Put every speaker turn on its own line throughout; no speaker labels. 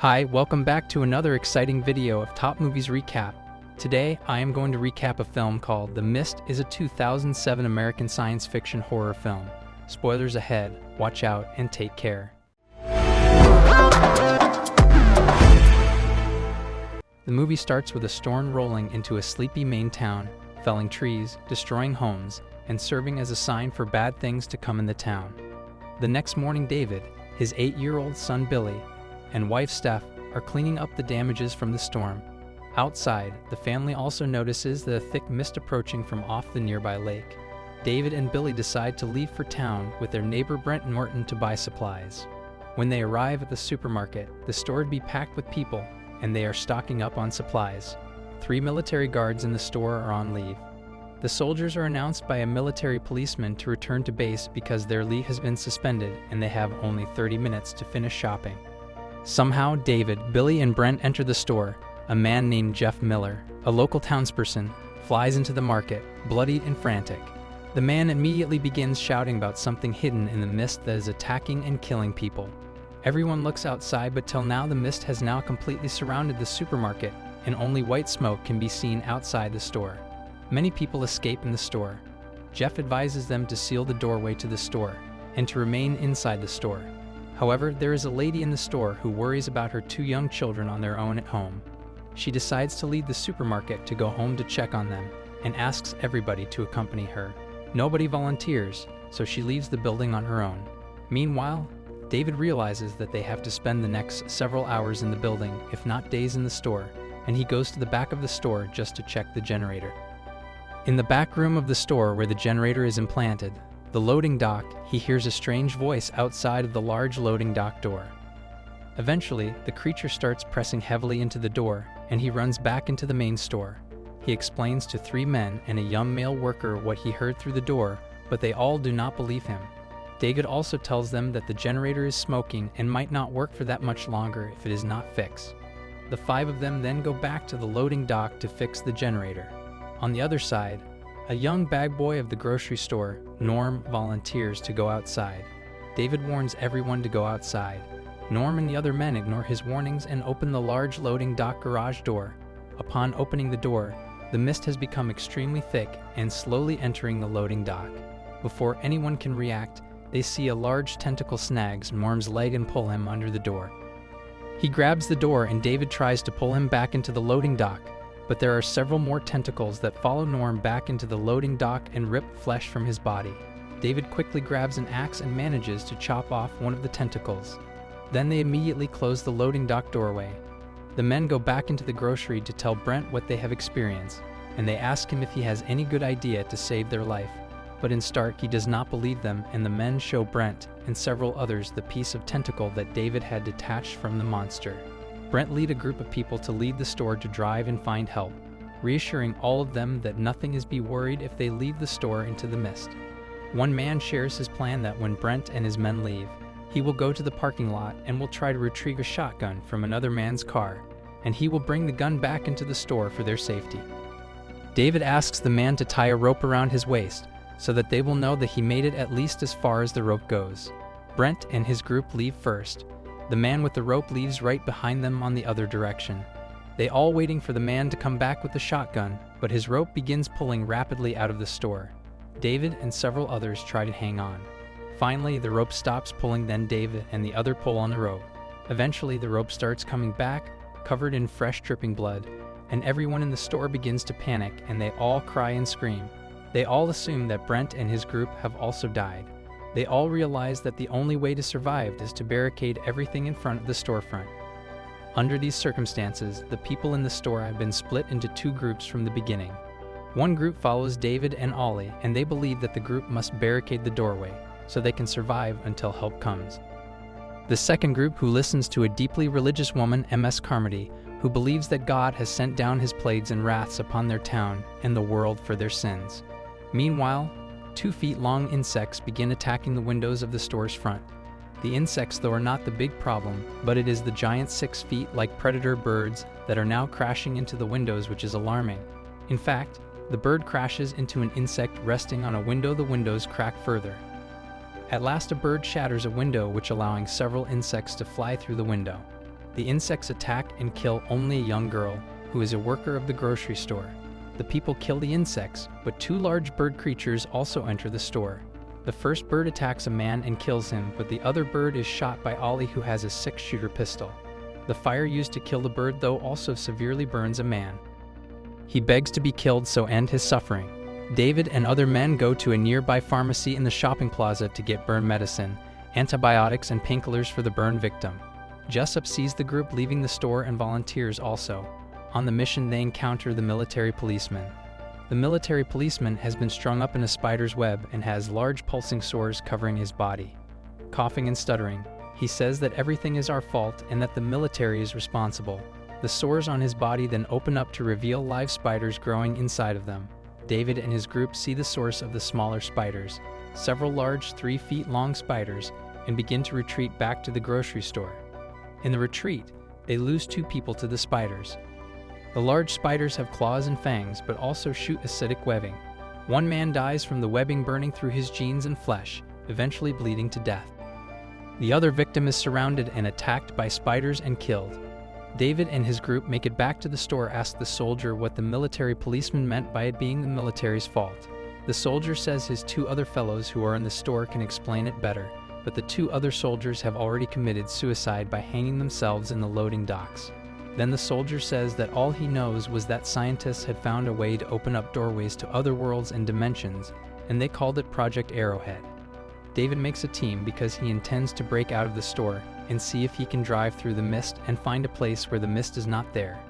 Hi, welcome back to another exciting video of Top Movies Recap. Today, I am going to recap a film called The Mist is a 2007 American science fiction horror film. Spoilers ahead, watch out, and take care. The movie starts with a storm rolling into a sleepy Maine town, felling trees, destroying homes, and serving as a sign for bad things to come in the town. The next morning, David, his 8-year-old son Billy, and wife Steph are cleaning up the damages from the storm. Outside, the family also notices the thick mist approaching from off the nearby lake. David and Billy decide to leave for town with their neighbor Brent Norton to buy supplies. When they arrive at the supermarket, the store would be packed with people, and they are stocking up on supplies. 3 military guards in the store are on leave. The soldiers are announced by a military policeman to return to base because their leave has been suspended and they have only 30 minutes to finish shopping. Somehow, David, Billy, and Brent enter the store. A man named Jeff Miller, a local townsperson, flies into the market, bloodied and frantic. The man immediately begins shouting about something hidden in the mist that is attacking and killing people. Everyone looks outside, but till now the mist has now completely surrounded the supermarket, and only white smoke can be seen outside the store. Many people escape in the store. Jeff advises them to seal the doorway to the store, and to remain inside the store. However, there is a lady in the store who worries about her 2 young children on their own at home. She decides to leave the supermarket to go home to check on them, and asks everybody to accompany her. Nobody volunteers, so she leaves the building on her own. Meanwhile, David realizes that they have to spend the next several hours in the building, if not days in the store, and he goes to the back of the store just to check the generator. In the back room of the store where the generator is implanted, the loading dock, he hears a strange voice outside of the large loading dock door. Eventually, the creature starts pressing heavily into the door, and he runs back into the main store. He explains to 3 men and a young male worker what he heard through the door, but they all do not believe him. David also tells them that the generator is smoking and might not work for that much longer if it is not fixed. The 5 of them then go back to the loading dock to fix the generator. On the other side, a young bag boy of the grocery store, Norm, volunteers to go outside. David warns everyone to go outside. Norm and the other men ignore his warnings and open the large loading dock garage door. Upon opening the door, the mist has become extremely thick and slowly entering the loading dock. Before anyone can react, they see a large tentacle snags Norm's leg and pull him under the door. He grabs the door and David tries to pull him back into the loading dock, but there are several more tentacles that follow Norm back into the loading dock and rip flesh from his body. David quickly grabs an axe and manages to chop off one of the tentacles. Then they immediately close the loading dock doorway. The men go back into the grocery to tell Brent what they have experienced, and they ask him if he has any good idea to save their life. But in start, he does not believe them, and the men show Brent and several others the piece of tentacle that David had detached from the monster. Brent leads a group of people to leave the store to drive and find help, reassuring all of them that nothing is be worried if they leave the store into the mist. One man shares his plan that when Brent and his men leave, he will go to the parking lot and will try to retrieve a shotgun from another man's car, and he will bring the gun back into the store for their safety. David asks the man to tie a rope around his waist so that they will know that he made it at least as far as the rope goes. Brent and his group leave first. The man with the rope leaves right behind them on the other direction. They all waiting for the man to come back with the shotgun, but his rope begins pulling rapidly out of the store. David and several others try to hang on. Finally, the rope stops pulling, then David and the other pull on the rope. Eventually, the rope starts coming back, covered in fresh dripping blood, and everyone in the store begins to panic and they all cry and scream. They all assume that Brent and his group have also died. They all realize that the only way to survive is to barricade everything in front of the storefront. Under these circumstances, the people in the store have been split into 2 groups from the beginning. One group follows David and Ollie, and they believe that the group must barricade the doorway so they can survive until help comes. The second group, who listens to a deeply religious woman, Ms. Carmody, who believes that God has sent down his plagues and wraths upon their town and the world for their sins. Meanwhile, 2-feet-long insects begin attacking the windows of the store's front. The insects, though, are not the big problem, but it is the giant 6 feet-like predator birds that are now crashing into the windows, which is alarming. In fact, the bird crashes into an insect resting on a window. The windows crack further. At last, a bird shatters a window, which allowing several insects to fly through the window. The insects attack and kill only a young girl, who is a worker of the grocery store. The people kill the insects, but two large bird creatures also enter the store. The first bird attacks a man and kills him, but the other bird is shot by Ollie, who has a 6-shooter pistol. The fire used to kill the bird, though, also severely burns a man. He begs to be killed so end his suffering. David and other men go to a nearby pharmacy in the shopping plaza to get burn medicine, antibiotics and painkillers for the burn victim. Jessup sees the group leaving the store and volunteers also. On the mission, they encounter the military policeman. The military policeman has been strung up in a spider's web and has large pulsing sores covering his body. Coughing and stuttering, he says that everything is our fault and that the military is responsible. The sores on his body then open up to reveal live spiders growing inside of them. David and his group see the source of the smaller spiders, several large 3-feet-long spiders, and begin to retreat back to the grocery store. In the retreat, they lose 2 people to the spiders. The large spiders have claws and fangs, but also shoot acidic webbing. One man dies from the webbing burning through his jeans and flesh, eventually bleeding to death. The other victim is surrounded and attacked by spiders and killed. David and his group make it back to the store, ask the soldier what the military policeman meant by it being the military's fault. The soldier says his 2 other fellows who are in the store can explain it better, but the 2 other soldiers have already committed suicide by hanging themselves in the loading docks. Then the soldier says that all he knows was that scientists had found a way to open up doorways to other worlds and dimensions, and they called it Project Arrowhead. David makes a team because he intends to break out of the store and see if he can drive through the mist and find a place where the mist is not there.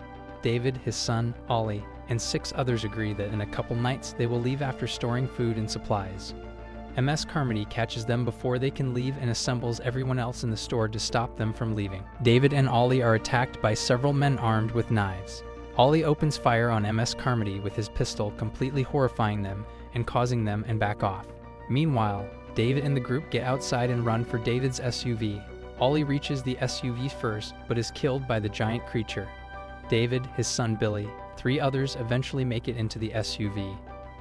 David, his son, Ollie, and 6 others agree that in a couple nights they will leave after storing food and supplies. MS Carmody catches them before they can leave and assembles everyone else in the store to stop them from leaving. David and Ollie are attacked by several men armed with knives. Ollie opens fire on MS Carmody with his pistol, completely horrifying them and causing them to back off. Meanwhile, David and the group get outside and run for David's SUV. Ollie reaches the SUV first, but is killed by the giant creature. David, his son Billy, 3 others eventually make it into the SUV.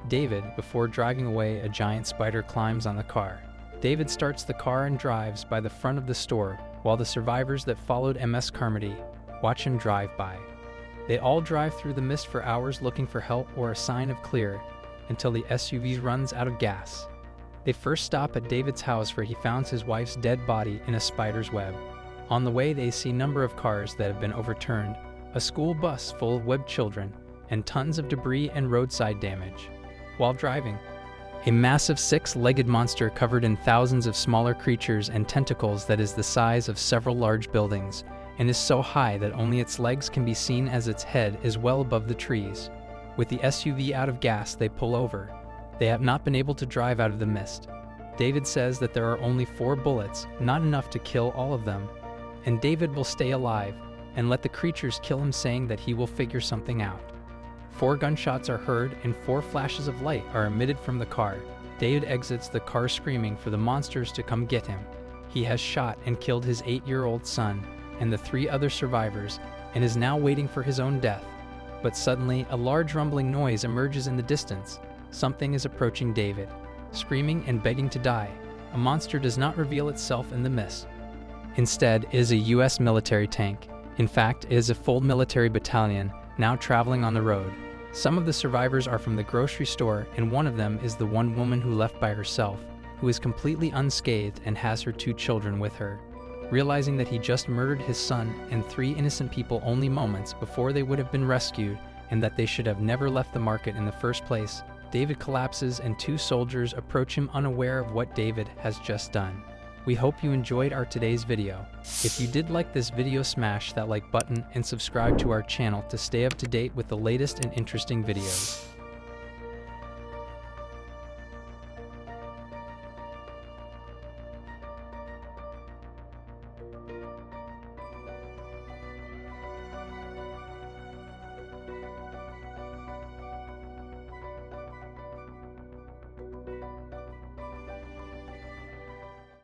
David, before driving away, a giant spider climbs on the car. David starts the car and drives by the front of the store, while the survivors that followed MS Carmody watch him drive by. They all drive through the mist for hours looking for help or a sign of clear, until the SUV runs out of gas. They first stop at David's house, where he finds his wife's dead body in a spider's web. On the way, they see a number of cars that have been overturned, a school bus full of webbed children, and tons of debris and roadside damage. While driving, a massive 6-legged monster covered in thousands of smaller creatures and tentacles that is the size of several large buildings and is so high that only its legs can be seen, as its head is well above the trees. With the SUV out of gas, they pull over. They have not been able to drive out of the mist. David says that there are only 4 bullets, not enough to kill all of them, and David will stay alive and let the creatures kill him, saying that he will figure something out. 4 gunshots are heard and 4 flashes of light are emitted from the car. David exits the car screaming for the monsters to come get him. He has shot and killed his 8-year-old son and the 3 other survivors and is now waiting for his own death. But suddenly, a large rumbling noise emerges in the distance. Something is approaching David. Screaming and begging to die, a monster does not reveal itself in the mist. Instead, it is a U.S. military tank. In fact, it is a full military battalion, now traveling on the road. Some of the survivors are from the grocery store, and one of them is the one woman who left by herself, who is completely unscathed and has her 2 children with her. Realizing that he just murdered his son and 3 innocent people only moments before they would have been rescued, and that they should have never left the market in the first place, David collapses and 2 soldiers approach him, unaware of what David has just done. We hope you enjoyed our today's video. If you did like this video, smash that like button and subscribe to our channel to stay up to date with the latest and interesting videos.